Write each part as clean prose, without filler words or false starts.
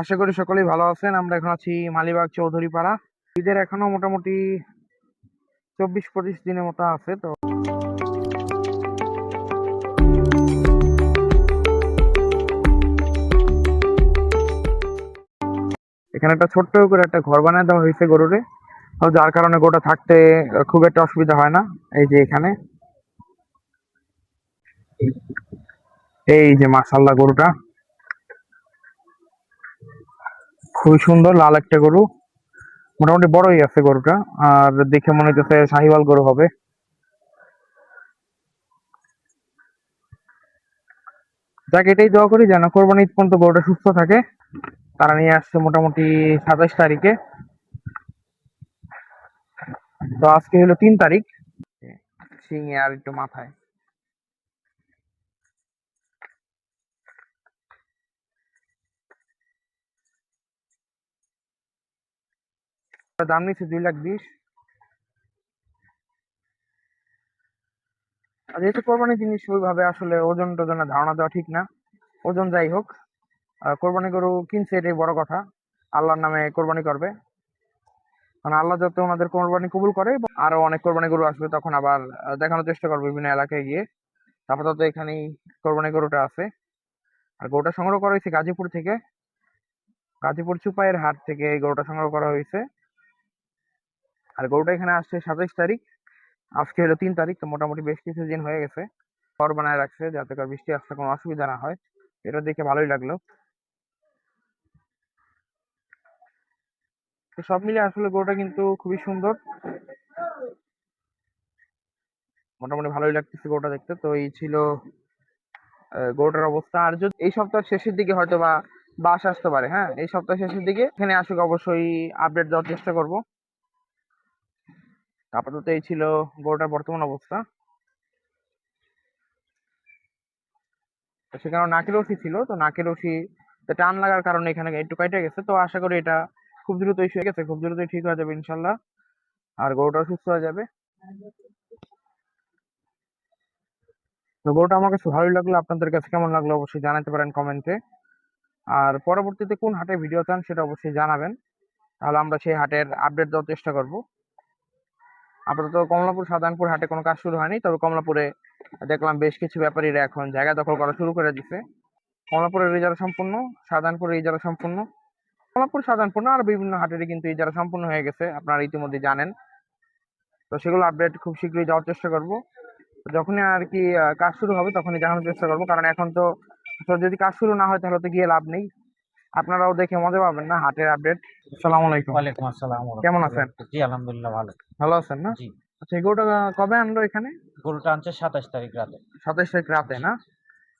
আশা করি সকলেই ভালো আছেন। আমরা এখন আছি মালিবাগ চৌধুরীপাড়া। ঈদের এখনো মোটামুটি 24-25 দিনের মতো আছে। তো এখানে একটা ছোট্ট করে একটা ঘর বানায় দেওয়া হয়েছে গরুরে, তো যার কারণে গরুটা থাকতে খুব একটা অসুবিধা হয় না। এই যে এখানে, এই যে মাশাআল্লাহ, গরুটা খুবই সুন্দর, লাল একটা গরু। মোটামুটি বড়ই আছে গরুটা, আর দেখে মনে হচ্ছে শাহিওয়াল গরু হবে। যাক, এটাই দোয়া করি যেন কোরবানি ঈদ পর্যন্ত গরুটা সুস্থ থাকে। তারা নিয়ে আসছে মোটামুটি 27 তারিখে। তো আজকে হলো 3 তারিখ। শিঙে আর একটু মাথায় দাম নিচ্ছে 2,20,000। আর যেহেতু কোরবানির জিনিস, ওইভাবে আসলে ওজন টোজনের ধারণা দেওয়া ঠিক না। ওজন যাই হোক, কোরবানি গরু কিনছে এটাই বড় কথা। আল্লাহর নামে কোরবানি করবে, মানে আল্লাহ যাতে ওনাদের কোরবানি কবুল করে। এবং আরো অনেক কোরবানি গরু আসবে, তখন আবার দেখানোর চেষ্টা করবে বিভিন্ন এলাকায় গিয়ে। আপাতত এখানেই কোরবানি গরুটা আছে। আর গরুটা সংগ্রহ করা হয়েছে গাজীপুর থেকে, গাজীপুর চুপাইয়ের হাট থেকে এই গরুটা সংগ্রহ করা হয়েছে। আর গরুটা এখানে আসছে 27 তারিখ। আজকে হলো 3 তারিখ, তো মোটামুটি বেশ কিছুদিন হয়ে গেছে। ঘর বানায় রাখছে যাতে করে বৃষ্টি আসতে কোনো অসুবিধা না হয়। এটা দেখে ভালোই লাগলো। তো সব মিলে আসলে গরুটা কিন্তু খুবই সুন্দর, মোটামুটি ভালোই লাগতেছে গরুটা দেখতে। তো এই ছিল গরুটার অবস্থা। আর যদি এই সপ্তাহের শেষের দিকে হয়তো বা বাস আসতে পারে, হ্যাঁ, এই সপ্তাহের শেষের দিকে এখানে আসুক, অবশ্যই আপডেট দেওয়ার চেষ্টা করব। আপাতত এই ছিল গরুটার বর্তমান অবস্থা। তো সেখানে নাকের রশি ছিল, তো নাকের রশি টান লাগার কারণে এখানে একটু কেটে গেছে। তো আশা করি এটা খুব দ্রুতই হয়ে গেছে, খুব দ্রুতই ঠিক হয়ে যাবে ইনশাল্লাহ। আর গরুটাও সুস্থ হয়ে যাবে। তো গরুটা আমার কাছে ভালোই লাগলো। আপনাদের কাছে কেমন লাগলো অবশ্যই জানাতে পারেন কমেন্টে। আর পরবর্তীতে কোন হাটে ভিডিও চান সেটা অবশ্যই জানাবেন, তাহলে আমরা সেই হাটের আপডেট দেওয়ার চেষ্টা করব। আপাতত কমলাপুর সাধারণপুর হাটে কোনো কাজ শুরু হয়নি, তবে কমলাপুরে দেখলাম বেশ কিছু ব্যাপারীরা এখন জায়গা দখল করা শুরু করে দিছে। কমলাপুরের ইজারা সম্পূর্ণ, সাধারণপুরের ইজারা সম্পূর্ণ। কমলাপুর সাধারণপুর না, আর বিভিন্ন হাটেরই কিন্তু ইজারা সম্পূর্ণ হয়ে গেছে, আপনারা ইতিমধ্যে জানেন। তো সেগুলো আপডেট খুব শীঘ্রই দেওয়ার চেষ্টা করব। যখনই আর কি কাজ শুরু হবে তখনই দেখানোর চেষ্টা করবো, কারণ এখন তো যদি কাজ শুরু না হয় তাহলে তো গিয়ে লাভ নেই। আপনারাও দেখে মজা পাবেন না হাটের আপডেট। আসসালামু আলাইকুম। ওয়ালাইকুম আসসালাম ওয়া কেমন রাহমাতুল্লাহি আছেন? ওয়া বারাকাতুহু। জি আলহামদুলিল্লাহ ভালো। ভালো আছেন না? জি, আচ্ছা, এই গরুটা কবে আনলো এখানে? গরুটা আনছে ২৭ তারিখ রাতে। 27 তারিখ রাতে জি, না?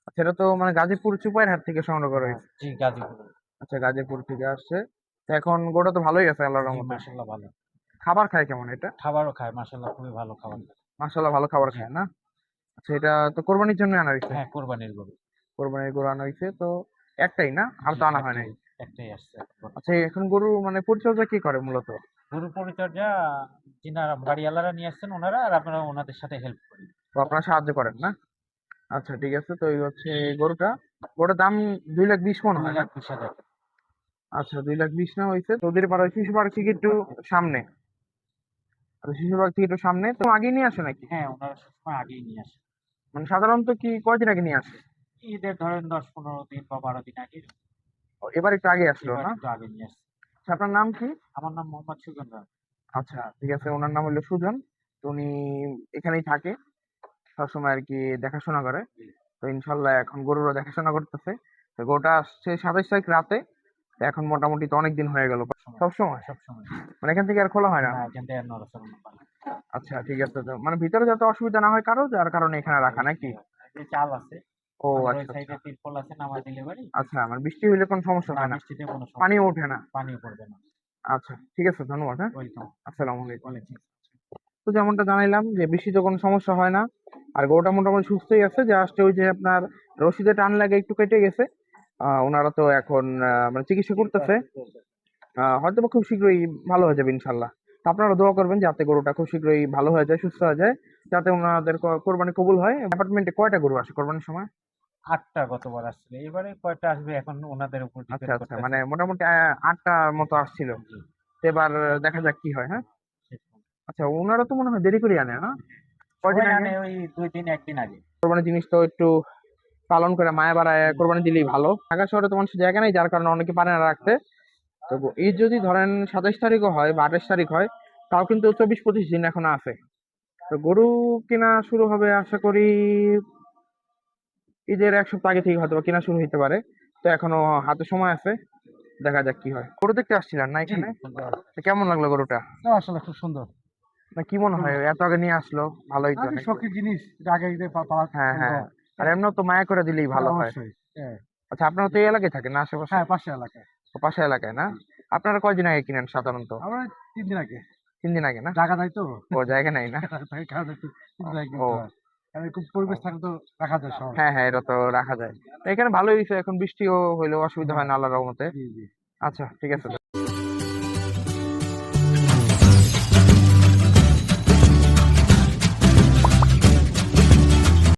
আচ্ছা, এটা তো মানে গাজীপুর চুপাইর হাট থেকে সংগ্রহ করা হ্যাঁ, হয়েছে। জি গাজীপুরে। আচ্ছা, গাজীপুর থেকে আসছে। তো এখন গরুটা তো ভালোই আছে আল্লাহর জি রহমতে। মাশাআল্লাহ ভালো। খাবার খায় কেমন এটা? খাবারও খায় মাশাআল্লাহ, খুবই ভালো খাবার খায়। মাশাআল্লাহ, ভালো খাবার জি, খায় না? আচ্ছা, এটা তো কোরবানির জন্য আনা হয়েছে। হ্যাঁ কোরবানির গরু। কোরবানির গরু আনা হয়েছে তো একটাই না, আর জি তো আনা হয় একটাই, নাই। একটাই আসছে এখন। আচ্ছা, এখন গরু মানে পরিচর্যা কি করে মূলত? গরু পরিচর্যা যিনারা বাড়িওয়ালারা নিয়ে আসছেন ওনারা, আর আপনারা ওনাদের সাথে হেল্প করেন। তো আপনারা সাহায্য করেন না? আচ্ছা, ঠিক আছে। তো এই হচ্ছে এই গরুটার দাম 2,20,000 মনে হয় না? ২,২০,০০০। আচ্ছা, 2,20,000 না হয়েছে। তো ওদের পাড়া শিশু পার্ক থেকে একটু সামনে। আচ্ছা, শিশু পার্ক থেকে একটু সামনে, তো আগে নিয়ে আসে নাকি? হ্যাঁ, ওনারা সবসময় আগেই নিয়ে আসেন। মানে সাধারণত কি কয়দিন আগে নিয়ে আসে? ঈদের ধরেন ১০-১৫ দিন বা ১২ দিন আগে। ও, এবার একটু আগে আসলো এবার না? একটু আগে নিয়ে আসছে। আচ্ছা, আপনার নাম কি? আমার নাম মোহাম্মদ সুজন রায়। আচ্ছা, ঠিক আছে। ওনার নাম হলো সুজন। তো উনি এখানেই থাকে, সবসময় আর কি দেখাশোনা করে। জি, তো ইনশাল্লাহ এখন গরুরও দেখাশোনা করতেছে। তো গরুটা আসছে 27 তারিখ রাতে। তো এখন মোটামুটি তো অনেকদিন হয়ে গেল। সবসময়, সব সময় সবসময়। মানে এখান থেকে আর খোলা হয় না? না, এখান থেকে আর নড়াচড়া না পারে। আচ্ছা, ঠিক আছে। তো মানে ভিতরে যাতে অসুবিধা না হয় কারো, যার কারণে এখানে রাখা নাকি? এই যে চাল আছে, ও আমাদের ওই আচ্ছা, আচ্ছা। সাইডে তিরপল আছে নামাজ দিলে বাড়ি। আচ্ছা, মানে বৃষ্টি হইলে কোনো সমস্যা না হয় না? বৃষ্টিতে কোনো সমস্যা পানিও নেই। ওঠে না? পানিও পড়বে না। আচ্ছা, ঠিক আছে। ধন্যবাদ, হ্যাঁ। ওয়েলকাম। আসসালামু আলাইকুম। ওয়ালাইকুম। তো যেমনটা জানাইলাম যে বৃষ্টিতে কোনো সমস্যা হয় না। আর গরুটা মোটামুটি সুস্থই আছে। জাস্ট ওই যে আপনার রশিদে টান লাগে একটু কেটে গেছে। ওনারা তো এখন মানে চিকিৎসা করতেছে। হয়তো বা খুব শীঘ্রই ভালো হয়ে যাবে ইনশাল্লাহ। তো আপনারা দোয়া করবেন যাতে গরুটা খুব শীঘ্রই ভালো হয়ে যায়, সুস্থ হয়ে যায়, যাতে ওনাদের কোরবানি কবুল হয়। অ্যাপার্টমেন্টে কয়টা গরু আসে কোরবানির সময়? 8টা গতবার আসছিল, এবারে কয়টা আসবে এখন ওনাদের উপর আচ্ছা ডিপেন্ড আচ্ছা, করতেছে। মানে মোটামুটি 8টার মতো আসছিল। জি, তো এবার দেখা যাক কি হয়, হ্যাঁ। সেরকম। আচ্ছা, ওনারা তো মনে হয় দেরি করে আনে, হ্যাঁ? কয়দিন সবাই আগে? আনে ওই 2 দিন 1 দিন আগে। কোরবানির জিনিস তো একটু পালন করে মায়া বাড়ায় কোরবানি দিলেই ভালো। ঢাকা শহরে তো মানুষের জায়গা নেই, যার কারণে অনেকে পারে না রাখতে। তো ঈদ যদি ধরেন 27 তারিখও হয় বা 28 তারিখ হয়, তাও কিন্তু 24-25 দিন এখনো আছে। তো গরু কেনা শুরু হবে আশা করি ঈদের 1 সপ্তাহ আগে থেকে হয়তো বা কেনা শুরু হতে পারে। তো এখনো হাতে সময় আছে, দেখা যাক কি হয়। গরু দেখতে আসছিলেন না জি, এখানে? তো কেমন লাগলো গরুটা? না আসলে খুব সুন্দর। না কি মনে হয় এত আগে নিয়ে আসলো? ভালোই তো আগে নাকি? শখের জিনিস, এটা আগে যদি পাওয়া হ্যাঁ হ্যাঁ, সম্ভব। আর এমনিও তো মায়া করে দিলেই হ্যাঁ, ভালো হয়। অবশ্যই। হ্যাঁ, আচ্ছা, আপনারা তো এই এলাকায় থাকেন না আশেপাশে? হ্যাঁ, পাশে এলাকায়। ও, পাশে এলাকায় না? আপনারা কয়দিন আগে কিনেন সাধারণত? আমরা 3 দিন আগে। 3 দিন আগে না? জায়গা নাই তো। ও, জায়গা নাই না? তাই কারণে একটু 3 দিন আগে ও, কিনতে হয়। কারণ খুব পরিবেশ থাকলে তো রাখা যায় সহজ। হ্যাঁ হ্যাঁ, এটা তো রাখা যায়। তো এখানে ভালোই হয়েছে, এখন বৃষ্টিও হইলেও অসুবিধা হ্যাঁ, হয় না আল্লাহর রহমতে। জি, জি। আচ্ছা, ঠিক আছে।